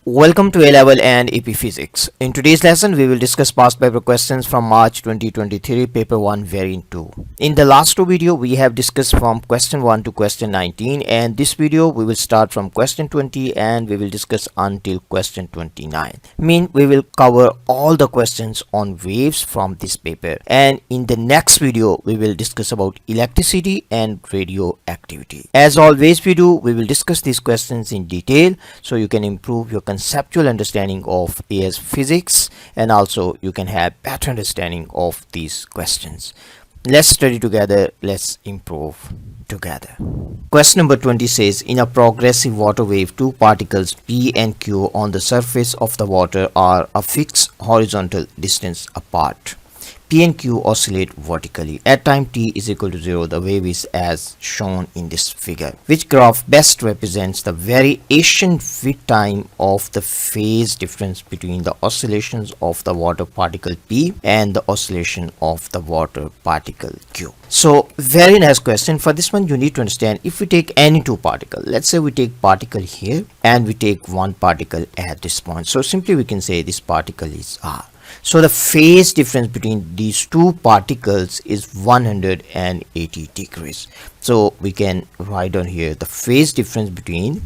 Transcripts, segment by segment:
Welcome to A-Level and AP Physics. In today's lesson, we will discuss past paper questions from March 2023, paper 1, variant 2. In the last two video, we have discussed from question 1 to question 19, and this video we will start from question 20 and we will discuss until question 29. Mean we will cover all the questions on waves from this paper, and in the next video we will discuss about electricity and radioactivity. As always we do, we will discuss these questions in detail so you can improve your conceptual understanding of AS physics, and also you can have better understanding of these questions. Let's study together, let's improve together. Question number 20 says, in a progressive water wave, two particles P and Q on the surface of the water are a fixed horizontal distance apart. P and Q oscillate vertically. At time t is equal to 0, the wave is as shown in this figure. Which graph best represents the variation with time of the phase difference between the oscillations of the water particle P and the oscillation of the water particle Q? So very nice question. For this one you need to understand, if we take any two particles, let's say we take particle here and we take one particle at this point. So simply we can say this particle is R. So the phase difference between these two particles is 180 degrees. So we can write down here the phase difference between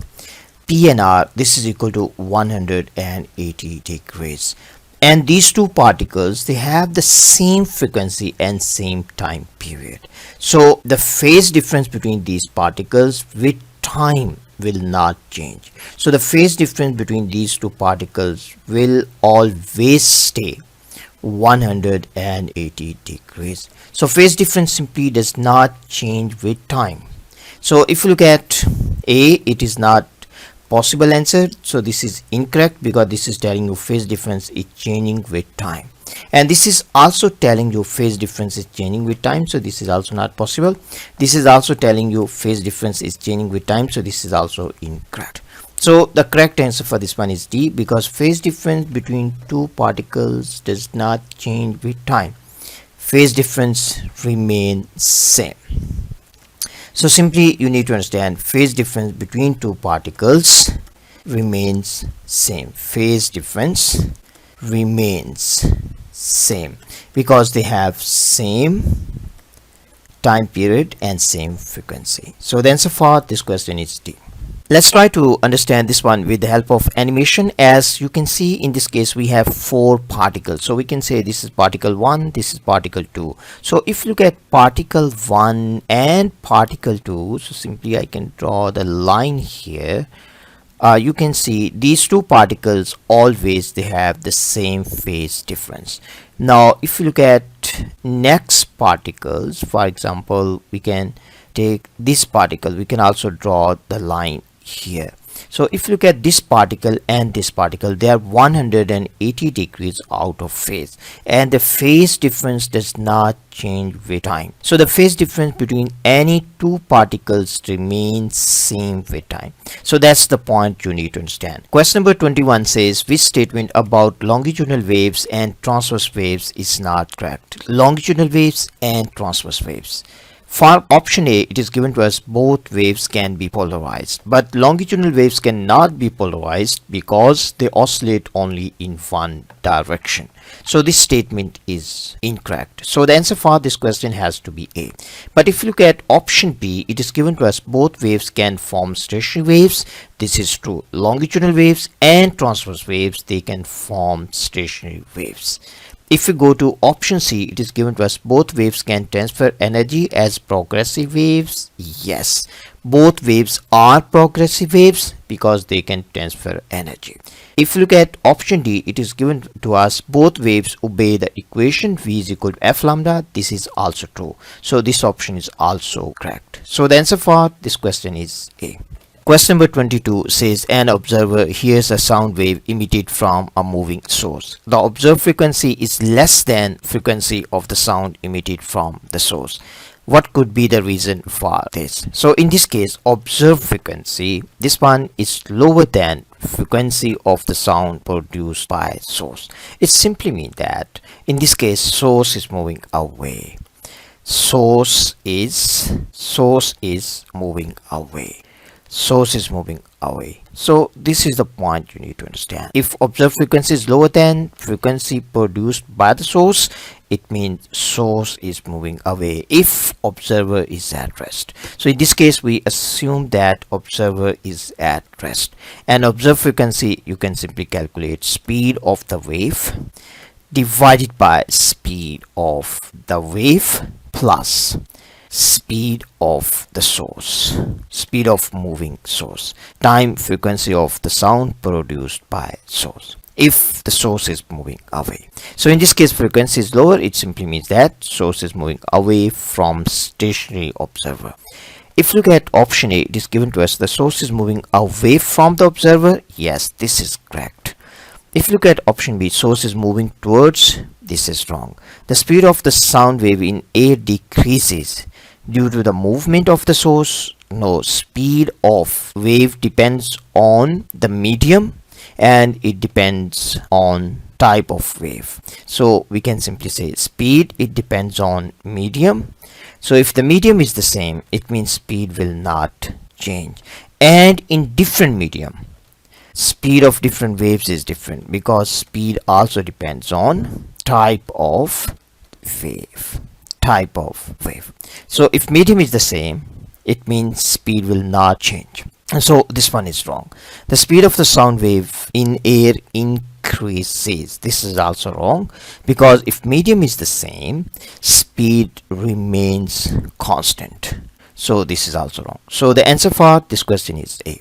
P and R. This is equal to 180 degrees. And these two particles, they have the same frequency and same time period. So the phase difference between these particles with time will not change. So the phase difference between these two particles will always stay 180 degrees. So phase difference simply does not change with time. So if you look at A, it is not possible answer. So this is incorrect because this is telling you phase difference is changing with time. And this is also telling you phase difference is changing with time, so this is also not possible. This is also telling you phase difference is changing with time, so this is also incorrect. So the correct answer for this one is D, because phase difference between two particles does not change with time. Phase difference remains same. So simply you need to understand, phase difference between two particles remains same. Phase difference remains same because they have same time period and same frequency. So the answer for this question is D. Let's try to understand this one with the help of animation. As you can see, in this case we have four particles, so we can say this is particle 1, this is particle 2. So if you look at particle 1 and particle 2, so simply I can draw the line here. You can see these two particles always they have the same phase difference. Now if you look at next particles, for example we can take this particle, we can also draw the line here. So if you look at this particle and this particle, they are 180 degrees out of phase, and the phase difference does not change with time. So the phase difference between any two particles remains same with time. So that's the point you need to understand. Question number 21 says, which statement about longitudinal waves and transverse waves is not correct? Longitudinal waves and transverse waves. For option A, it is given to us both waves can be polarized, but longitudinal waves cannot be polarized because they oscillate only in one direction. So this statement is incorrect. So the answer for this question has to be A. But if you look at option B, it is given to us both waves can form stationary waves. This is true. Longitudinal waves and transverse waves, they can form stationary waves. If we go to option C, it is given to us both waves can transfer energy as progressive waves. Yes, both waves are progressive waves because they can transfer energy. If you look at option D, it is given to us both waves obey the equation V is equal to F lambda. This is also true. So this option is also correct. So the answer for this question is A. Question number 22 says, an observer hears a sound wave emitted from a moving source. The observed frequency is less than frequency of the sound emitted from the source. What could be the reason for this? So in this case, observed frequency, this one is lower than frequency of the sound produced by source. It simply means that in this case, source is moving away. Source is moving away. source is moving away. So this is the point you need to understand. If observed frequency is lower than frequency produced by the source, it means source is moving away if observer is at rest. So in this case, we assume that observer is at rest, and observed frequency, you can simply calculate speed of the wave divided by speed of the wave plus speed of the source, speed of moving source, time frequency of the sound produced by source if the source is moving away. So in this case, frequency is lower, it simply means that source is moving away from stationary observer. If you look at option A, it is given to us the source is moving away from the observer. Yes, this is correct. If you look at option B, source is moving towards, this is wrong. The speed of the sound wave in air decreases due to the movement of the source. No, speed of wave depends on the medium, and it depends on type of wave. So we can simply say speed, it depends on medium. So if the medium is the same, it means speed will not change. And in different medium, speed of different waves is different, because speed also depends on type of wave. So if medium is the same, it means speed will not change. So this one is wrong. The speed of the sound wave in air increases. This is also wrong, because if medium is the same, speed remains constant. So this is also wrong. So the answer for this question is A.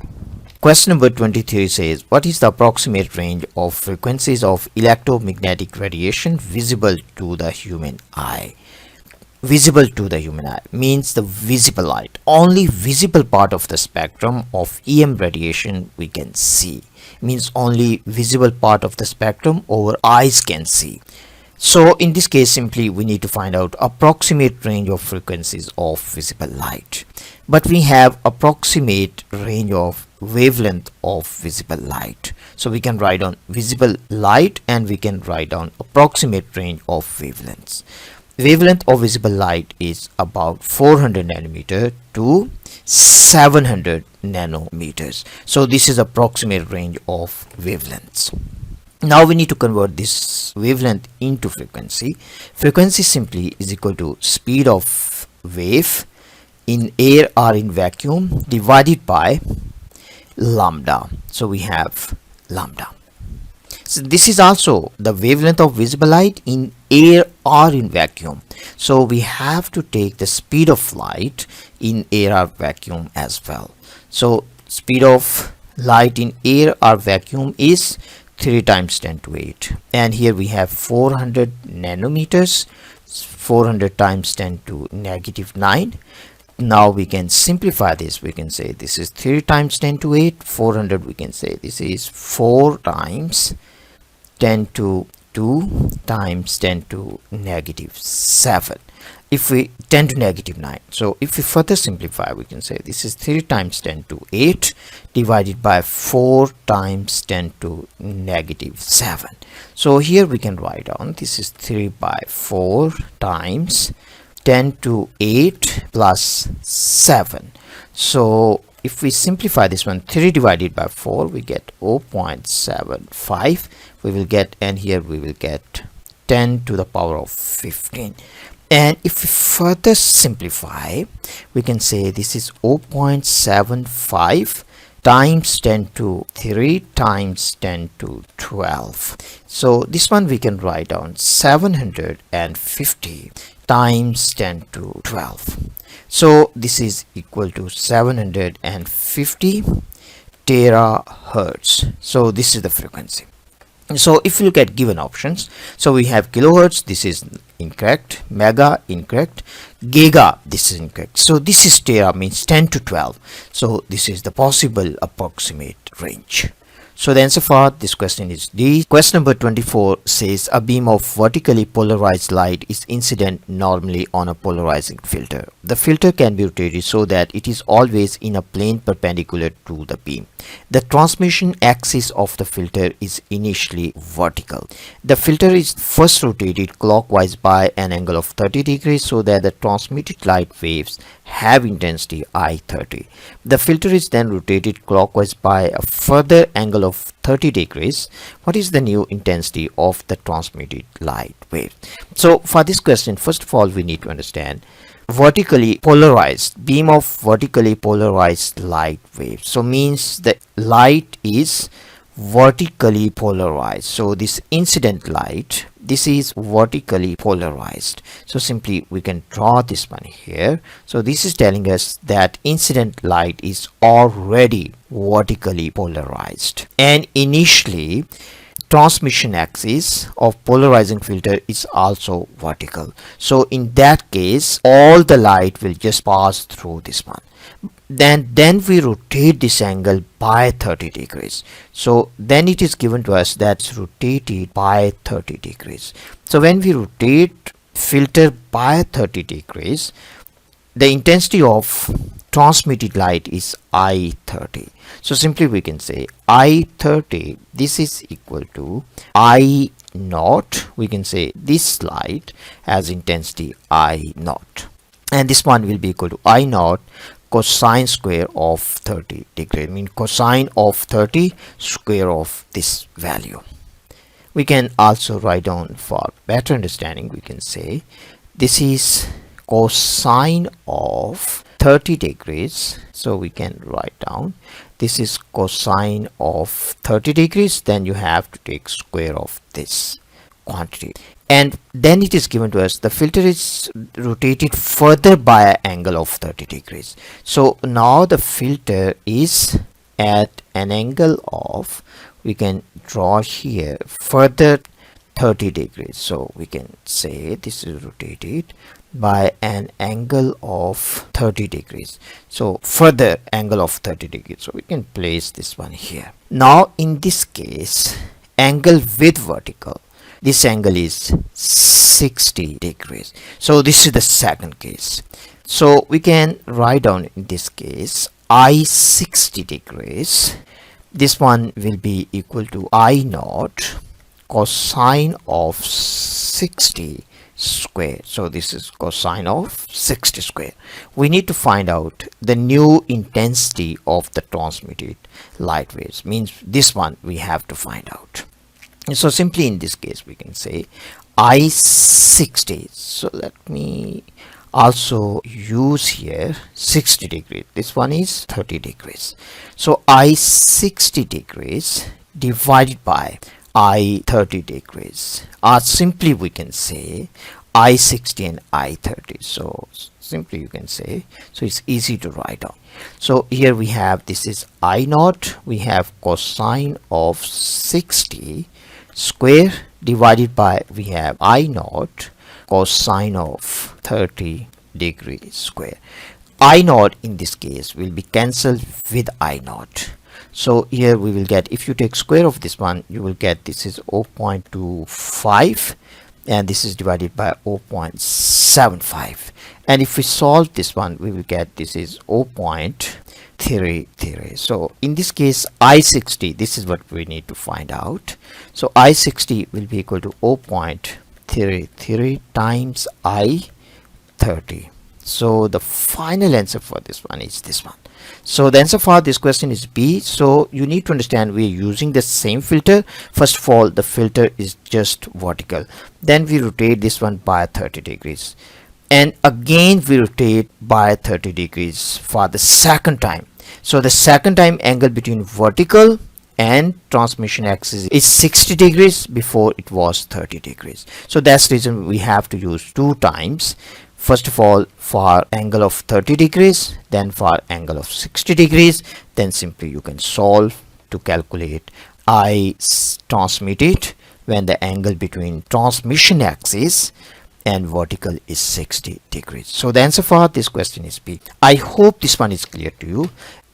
Question number 23 says, what is the approximate range of frequencies of electromagnetic radiation visible to the human eye? Visible to the human eye means the visible light. Only visible part of the spectrum of EM radiation we can see. Means only visible part of the spectrum our eyes can see. So in this case, simply we need to find out approximate range of frequencies of visible light. But we have approximate range of wavelength of visible light. So we can write down visible light, and we can write down approximate range of wavelengths. Wavelength of visible light is about 400 nanometer to 700 nanometers. So this is approximate range of wavelengths. Now we need to convert this wavelength into frequency. Frequency simply is equal to speed of wave in air or in vacuum divided by lambda. So we have lambda. So this is also the wavelength of visible light in air or in vacuum. So we have to take the speed of light in air or vacuum as well. So speed of light in air or vacuum is 3 times 10 to 8. And here we have 400 nanometers, 400 times 10 to negative 9. Now we can simplify this. We can say this is 3 times 10 to 8. 400, we can say this is 4 times 10 to 2 times 10 to negative 7. If we 10 to negative 9. So if we further simplify, we can say this is 3 times 10 to 8 divided by 4 times 10 to negative 7. So here we can write down this is 3 by 4 times 10 to 8 plus 7. So if we simplify this one, 3 divided by 4, we get 0.75. We will get, and here we will get 10 to the power of 15. And if we further simplify, we can say this is 0.75 times 10 to 3 times 10 to 12. So this one we can write down 750 times 10 to 12. So this is equal to 750 terahertz. So this is the frequency. So if you look at given options, so we have kilohertz, this is incorrect, mega incorrect, giga, this is incorrect. So this is tera, means 10 to 12. So this is the possible approximate range. So the answer for this question is D. Question number 24 says a beam of vertically polarized light is incident normally on a polarizing filter. The filter can be rotated so that it is always in a plane perpendicular to the beam. The transmission axis of the filter is initially vertical. The filter is first rotated clockwise by an angle of 30 degrees so that the transmitted light waves have intensity I30. The filter is then rotated clockwise by a further angle of 30 degrees. What is the new intensity of the transmitted light wave? So for this question, first of all, we need to understand vertically polarized beam of vertically polarized light wave. So means the light is vertically polarized. So this incident light, this is vertically polarized. So simply we can draw this one here. So this is telling us that incident light is already vertically polarized, and initially transmission axis of polarizing filter is also vertical. So in that case, all the light will just pass through this one. Then we rotate this angle by 30 degrees. So then it is given to us that's rotated by 30 degrees. So when we rotate filter by 30 degrees, the intensity of transmitted light is I30. So simply we can say I30, this is equal to I naught. We can say this light has intensity I naught, and this one will be equal to I naught cosine square of 30 degree. I mean cosine of 30 square of this value. We can also write down for better understanding, we can say this is cosine of 30 degrees. So we can write down this is cosine of 30 degrees, then you have to take square of this quantity, and then it is given to us the filter is rotated further by an angle of 30 degrees. So now the filter is at an angle of, we can draw here further 30 degrees. So we can say this is rotated by an angle of 30 degrees. So further angle of 30 degrees. So we can place this one here. Now in this case, angle with vertical, this angle is 60 degrees. So this is the second case. So we can write down in this case I 60 degrees. This one will be equal to I naught cosine of 60 square. So this is cosine of 60 square. We need to find out the new intensity of the transmitted light waves. Means this one we have to find out. So simply in this case we can say I60. So let me also use here 60 degrees. This one is 30 degrees. So I60 degrees divided by I30 degrees, or simply we can say I60 and I30. So simply you can say, so it's easy to write down. So here we have, this is I naught, we have cosine of 60 square divided by, we have I naught cosine of 30 degrees square. I naught in this case will be cancelled with I naught. So here we will get, if you take square of this one, you will get this is 0.25, and this is divided by 0.75, and if we solve this one, we will get this is 0.33. So in this case I60, this is what we need to find out. So I60 will be equal to 0.33 times I30. So the final answer for this one is this one. So the answer for this question is B. So you need to understand we are using the same filter. First of all, the filter is just vertical, then we rotate this one by 30 degrees, and again we rotate by 30 degrees for the second time. So the second time angle between vertical and transmission axis is 60 degrees, before it was 30 degrees. So that's the reason we have to use two times. First of all for angle of 30 degrees, then for angle of 60 degrees, then simply you can solve to calculate I transmitted when the angle between transmission axis and vertical is 60 degrees. So the answer for this question is B. I hope this one is clear to you.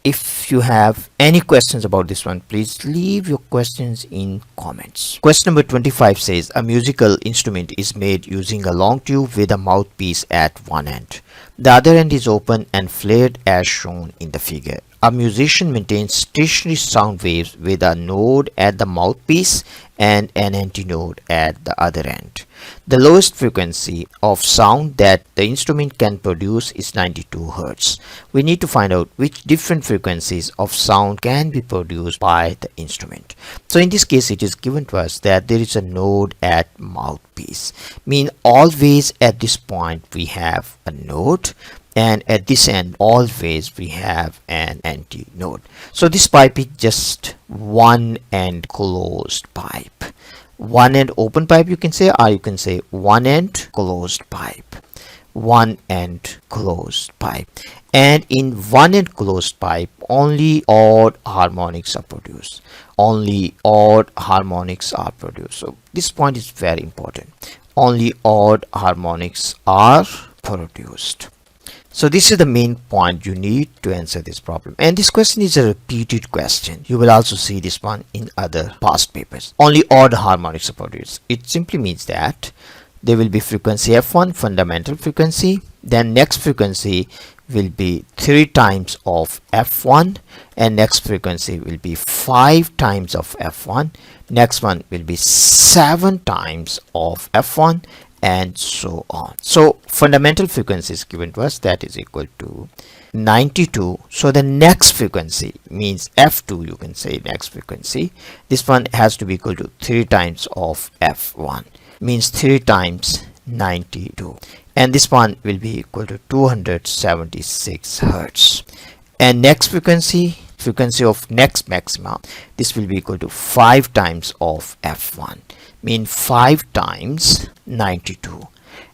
if you have any questions about this one, please leave your questions in comments. Question number 25 says a musical instrument is made using a long tube with a mouthpiece at one end. The other end is open and flared as shown in the figure. A musician maintains stationary sound waves with a node at the mouthpiece and an antinode at the other end. The lowest frequency of sound that the instrument can produce is 92 Hz. We need to find out which different frequencies of sound can be produced by the instrument. So in this case, it is given to us that there is a node at mouthpiece. Mean always at this point we have a node, and at this end always we have an antinode. So this pipe is just one end closed pipe. One end open pipe you can say, or you can say one end closed pipe. One end closed pipe. And in one end closed pipe, only odd harmonics are produced. Only odd harmonics are produced. So this point is very important. Only odd harmonics are produced. So this is the main point you need to answer this problem. And this question is a repeated question. You will also see this one in other past papers. Only odd harmonics are produced. It simply means that there will be frequency F1, fundamental frequency. Then next frequency will be 3 times of F1, and next frequency will be 5 times of F1. Next one will be 7 times of F1, and so on. So fundamental frequency is given to us, that is equal to 92. So the next frequency means F2, you can say next frequency. This one has to be equal to 3 times of F1, means 3 times 92. And this one will be equal to 276 Hertz. And next frequency of next maximum, this will be equal to 5 times of F1, mean 5 times 92,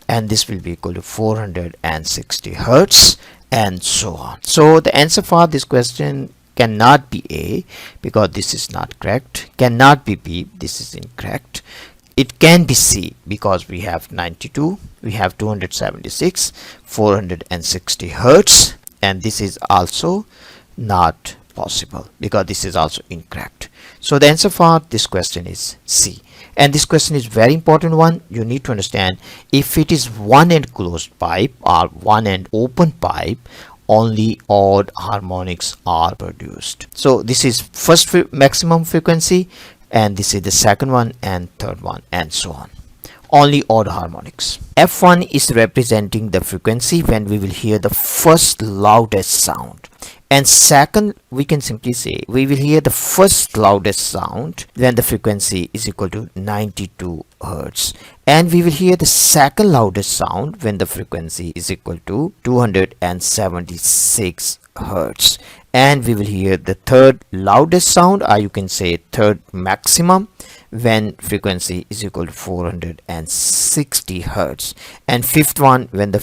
and this will be equal to 460 Hertz, and so on. So the answer for this question cannot be A, because this is not correct. Cannot be B, this is incorrect. It can be C, because we have 92, we have 276, 460 Hertz, and this is also not possible, because this is also incorrect. So the answer for this question is C. And this question is very important one. You need to understand, if it is one end closed pipe or one end open pipe, only odd harmonics are produced. So this is first maximum frequency, and this is the second one and third one, and so on. Only odd harmonics. F1 is representing the frequency when we will hear the first loudest sound. And second, we can simply say we will hear the first loudest sound when the frequency is equal to 92 Hertz. And we will hear the second loudest sound when the frequency is equal to 276 Hertz. And we will hear the third loudest sound, or you can say third maximum, when frequency is equal to 460 Hertz. And fourth one when the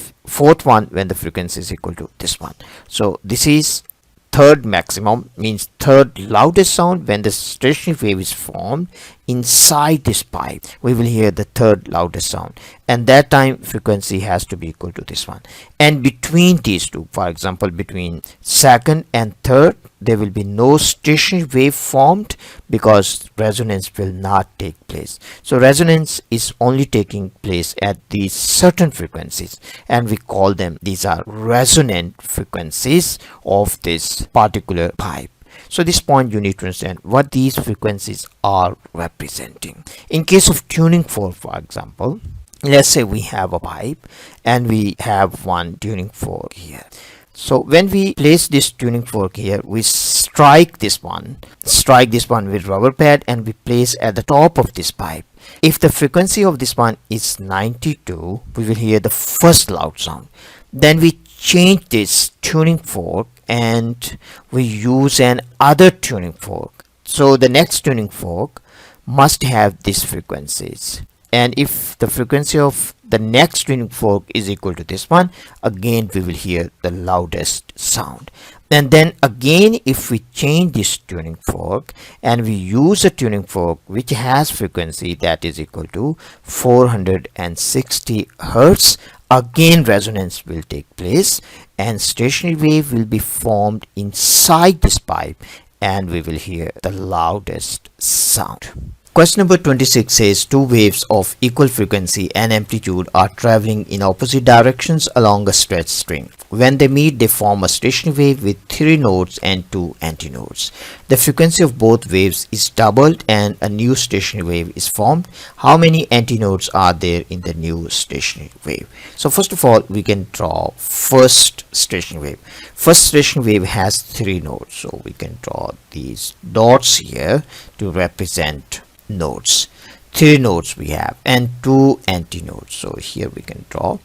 frequency is equal to this one. So this is third maximum, means third loudest sound when the stationary wave is formed inside this pipe. We will hear the third loudest sound, and that time frequency has to be equal to this one. And between these two, for example between second and third, there will be no stationary wave formed, because resonance will not take place. So resonance is only taking place at these certain frequencies, and we call them, these are resonant frequencies of this particular pipe. So this point you need to understand what these frequencies are representing. In case of tuning fork, for example, let's say we have a pipe and we have one tuning fork here. So when we place this tuning fork here, we strike this one with rubber pad, and we place at the top of this pipe. If the frequency of this one is 92, we will hear the first loud sound. Then we change this tuning fork and we use an other tuning fork. So the next tuning fork must have these frequencies. And if the frequency of the next tuning fork is equal to this one, again we will hear the loudest sound. And then again, if we change this tuning fork and we use a tuning fork which has frequency that is equal to 460 Hertz, again resonance will take place and stationary wave will be formed inside this pipe, and we will hear the loudest sound. Question number 26 says two waves of equal frequency and amplitude are traveling in opposite directions along a stretched string. When they meet, they form a stationary wave with 3 nodes and 2 antinodes. The frequency of both waves is doubled and a new stationary wave is formed. How many antinodes are there in the new stationary wave? So first of all, we can draw first stationary wave. First stationary wave has 3 nodes, so we can draw these dots here to represent nodes. 3 nodes we have and 2 antinodes, so here we can draw.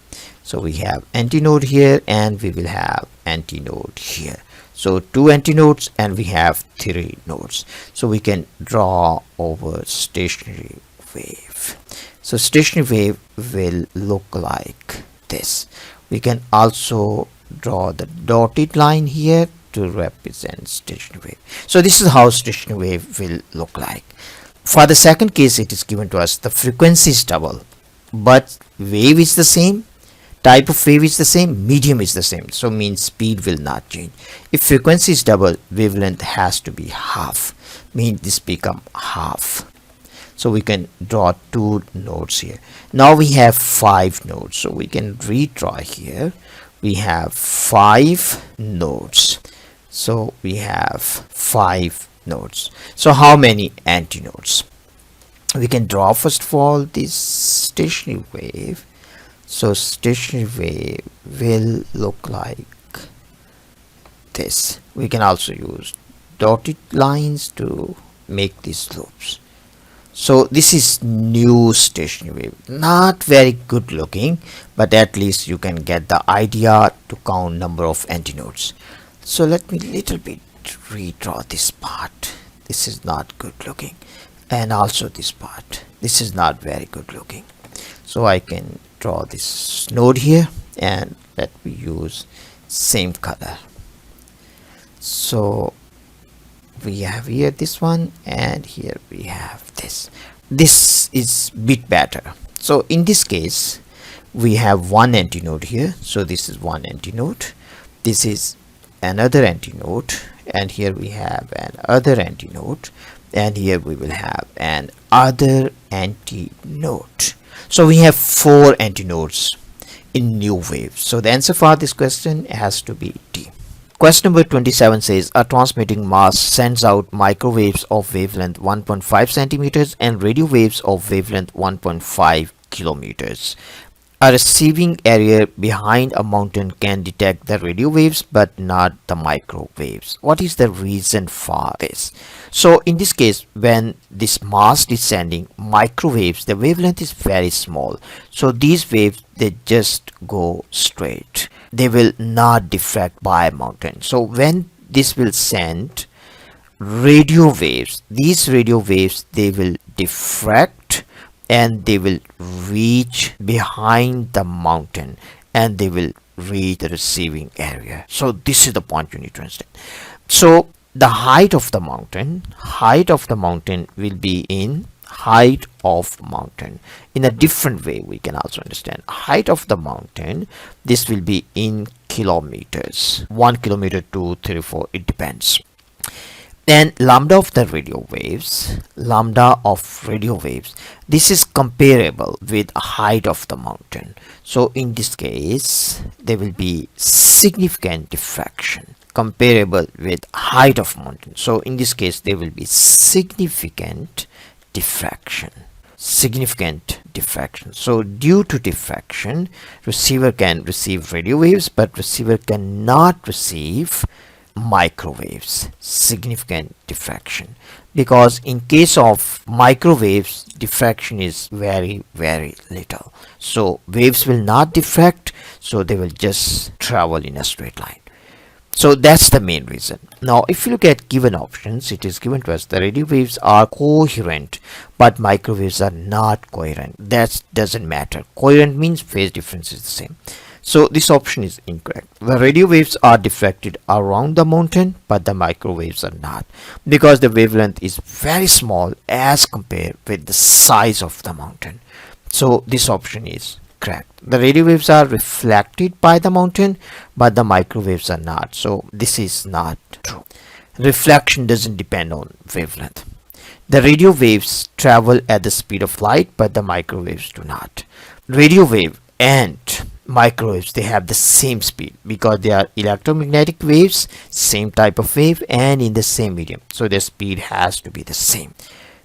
So we have antinode here and we will have antinode here. So 2 antinodes and we have 3 nodes. So we can draw over stationary wave. So stationary wave will look like this. We can also draw the dotted line here to represent stationary wave. So this is how stationary wave will look like. For the second case, it is given to us the frequency is double, but wave is the same, type of wave is the same, medium is the same, so means speed will not change. If frequency is double, wavelength has to be half, means this become half. So we can draw 2 nodes here. Now we have 5 nodes, so we can redraw here. We have 5 nodes, so we have 5 nodes. So how many antinodes? We can draw first of all this stationary wave. So stationary wave will look like this. We can also use dotted lines to make these loops. So this is new stationary wave. Not very good looking, but at least you can get the idea to count number of antinodes. So let me little bit redraw this part. This is not good looking, and also this part, this is not very good looking. So I can draw this node here and let me use same color. So we have here this one and here we have this. This is bit better. So in this case we have one antinode here, so this is one antinode, this is another antinode, and here we have an other antinode, and here we will have an other antinode. So we have 4 antinodes in new wave. So the answer for this question has to be D. Question number 27 says a transmitting mass sends out microwaves of wavelength 1.5 centimeters and radio waves of wavelength 1.5 kilometers. A receiving area behind a mountain can detect the radio waves but not the microwaves. What is the reason for this? So in this case, when this mass is sending microwaves, the wavelength is very small. So these waves, they just go straight. They will not diffract by a mountain. So when this will send radio waves, these radio waves, they will diffract and they will reach behind the mountain and they will reach the receiving area. So this is the point you need to understand. So the height of the mountain will be in height of mountain. In a different way we can also understand height of the mountain, this will be in kilometers, 1 kilometer, 2, 3, 4, it depends. Then lambda of radio waves, this is comparable with height of the mountain. So in this case there will be significant diffraction comparable with height of mountain. So in this case there will be significant diffraction. So due to diffraction, receiver can receive radio waves but receiver cannot receive microwaves, significant diffraction, because in case of microwaves diffraction is very little, so waves will not diffract, so they will just travel in a straight line. So that's the main reason. Now if you look at given options, it is given to us the radio waves are coherent but microwaves are not coherent. That doesn't matter. Coherent means phase difference is the same. So this option is incorrect. The radio waves are diffracted around the mountain but the microwaves are not, because the wavelength is very small as compared with the size of the mountain. So this option is incorrect. The radio waves are reflected by the mountain, but the microwaves are not. So this is not true. Reflection doesn't depend on wavelength. The radio waves travel at the speed of light, but the microwaves do not. Radio wave and microwaves, they have the same speed because they are electromagnetic waves, same type of wave and in the same medium. So their speed has to be the same.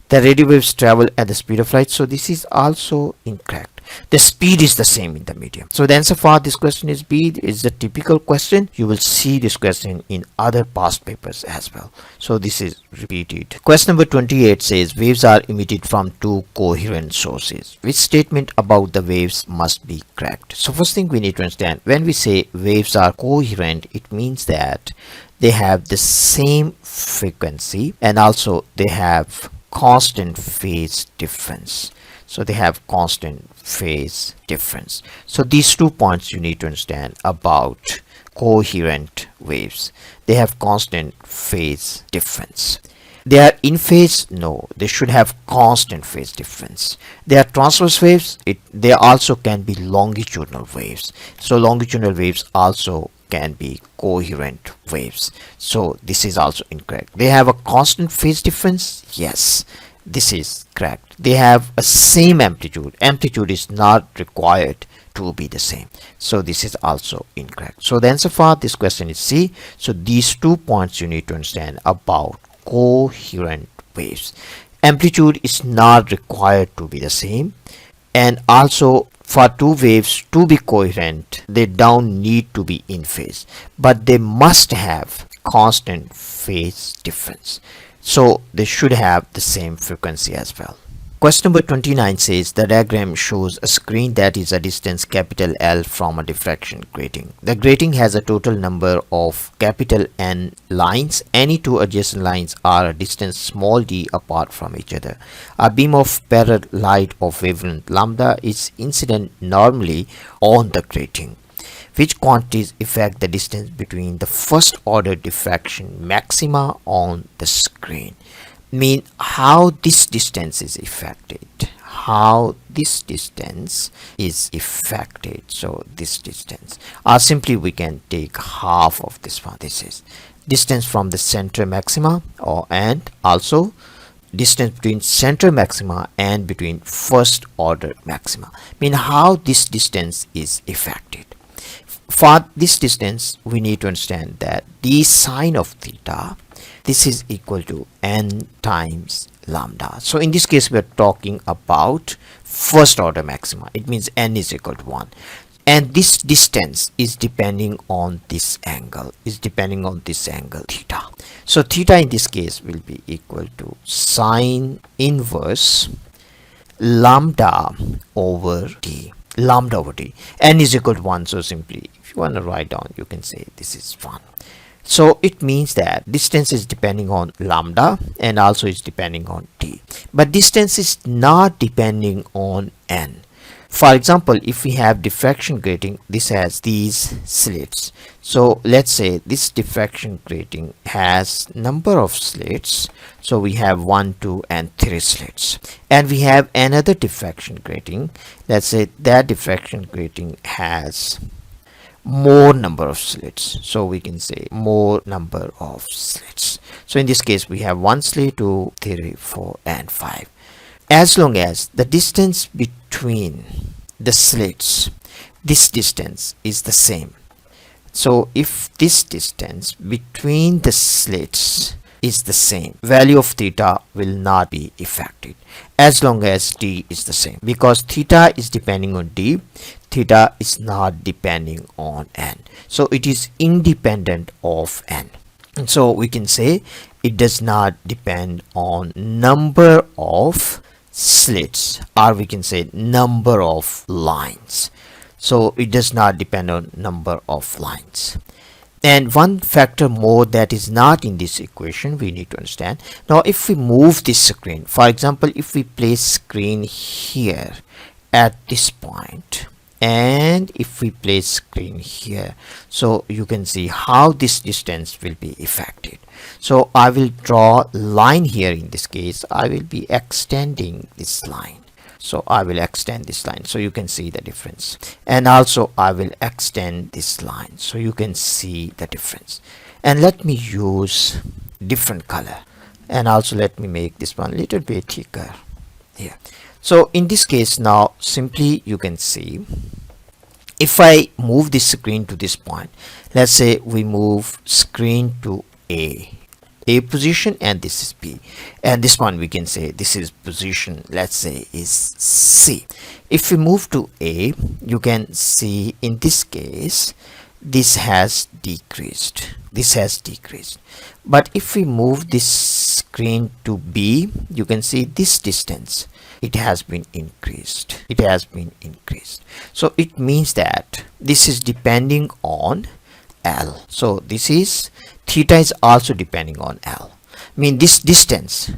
The radio waves travel at the speed of light, so this is also incorrect. The speed is the same in the medium. So the answer for this question is B. Is the typical question. You will see this question in other past papers as well. So this is repeated. Question number 28 says waves are emitted from two coherent sources. Which statement about the waves must be correct? So first thing we need to understand, when we say waves are coherent, it means that they have the same frequency and also they have constant phase difference. So they have constant phase difference. So these 2 points you need to understand about coherent waves. They have constant phase difference. They are in phase? No, they should have constant phase difference. They are transverse waves. They also can be longitudinal waves. So longitudinal waves also can be coherent waves. So this is also incorrect. They have a constant phase difference? Yes, this is correct. They have a same amplitude. Amplitude is not required to be the same. So this is also incorrect. So the answer for this question is C. So these 2 points you need to understand about coherent waves. Amplitude is not required to be the same, and also for two waves to be coherent, they don't need to be in phase, but they must have constant phase difference. So they should have the same frequency as well. Question number 29 says the diagram shows a screen that is a distance capital L from a diffraction grating. The grating has a total number of capital N lines. Any two adjacent lines are a distance small d apart from each other. A beam of parallel light of wavelength lambda is incident normally on the grating. Which quantities affect the distance between the first order diffraction maxima on the screen? Mean how this distance is affected. So this distance, or simply we can take half of this one. This is distance from the center maxima, and also distance between center maxima and between first order maxima. Mean how this distance is affected. For this distance we need to understand that the sine of theta, this is equal to n times lambda. So in this case we are talking about first order maxima. It means n is equal to 1, and this distance is depending on this angle, theta. So theta in this case will be equal to sine inverse lambda over t. N is equal to 1, so simply if you want to write down, you can say this is 1. So it means that distance is depending on lambda and also is depending on t, but distance is not depending on n. For example, if we have diffraction grating, this has these slits. So let's say this diffraction grating has number of slits. So we have 1, 2 and 3 slits, and we have another diffraction grating. Let's say that diffraction grating has more number of slits, so we can say more number of slits. So in this case we have 1 slit, 2, 3, 4 and 5. As long as the distance between the slits, this distance is the same. So if this distance between the slits is the same, value of theta will not be affected as long as d is the same, because theta is depending on d, theta is not depending on n, so it is independent of n. And so we can say it does not depend on number of slits, or we can say number of lines. So it does not depend on number of lines. And one factor more that is not in this equation we need to understand. Now if we move this screen, for example, if we place screen here at this point, and if we place screen here, so you can see how this distance will be affected. So I will draw line here. In this case I will be extending this line. So I will extend this line so you can see the difference, and also I will extend this line so you can see the difference. And let me use different color, and also let me make this one a little bit thicker here. So in this case, now simply you can see, if I move this screen to this point, let's say we move screen to A position, and this is B, and this one we can say this is position, let's say is C. If we move to A, you can see in this case this has decreased, but if we move this screen to B, you can see this distance, it has been increased, so it means that this is depending on L. So this is theta is also depending on L. I mean this distance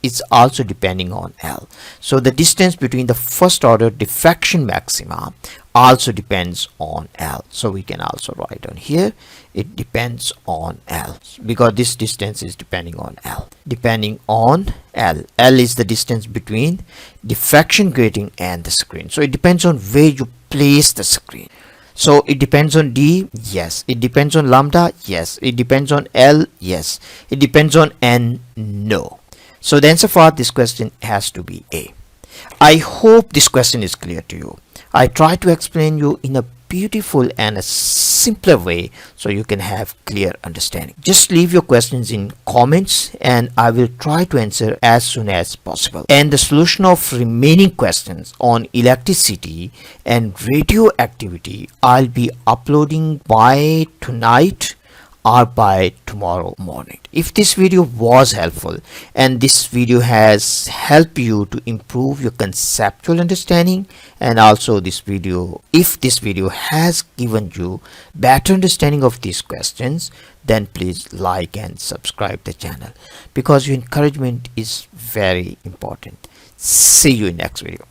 is also depending on L. So the distance between the first order diffraction maxima also depends on L. So we can also write on here, it depends on L, because this distance is depending on L. L is the distance between diffraction grating and the screen. So it depends on where you place the screen. So it depends on D, yes. It depends on lambda, yes. It depends on L, yes. It depends on N, no. So the answer for this question has to be A. I hope this question is clear to you. I try to explain you in a beautiful and a simpler way so you can have clear understanding. Just leave your questions in comments and I will try to answer as soon as possible. And the solution of remaining questions on electricity and radioactivity I'll be uploading by tonight or by tomorrow morning. If this video was helpful and this video has helped you to improve your conceptual understanding, and also if this video has given you better understanding of these questions, then please like and subscribe the channel, because your encouragement is very important. See you in next video.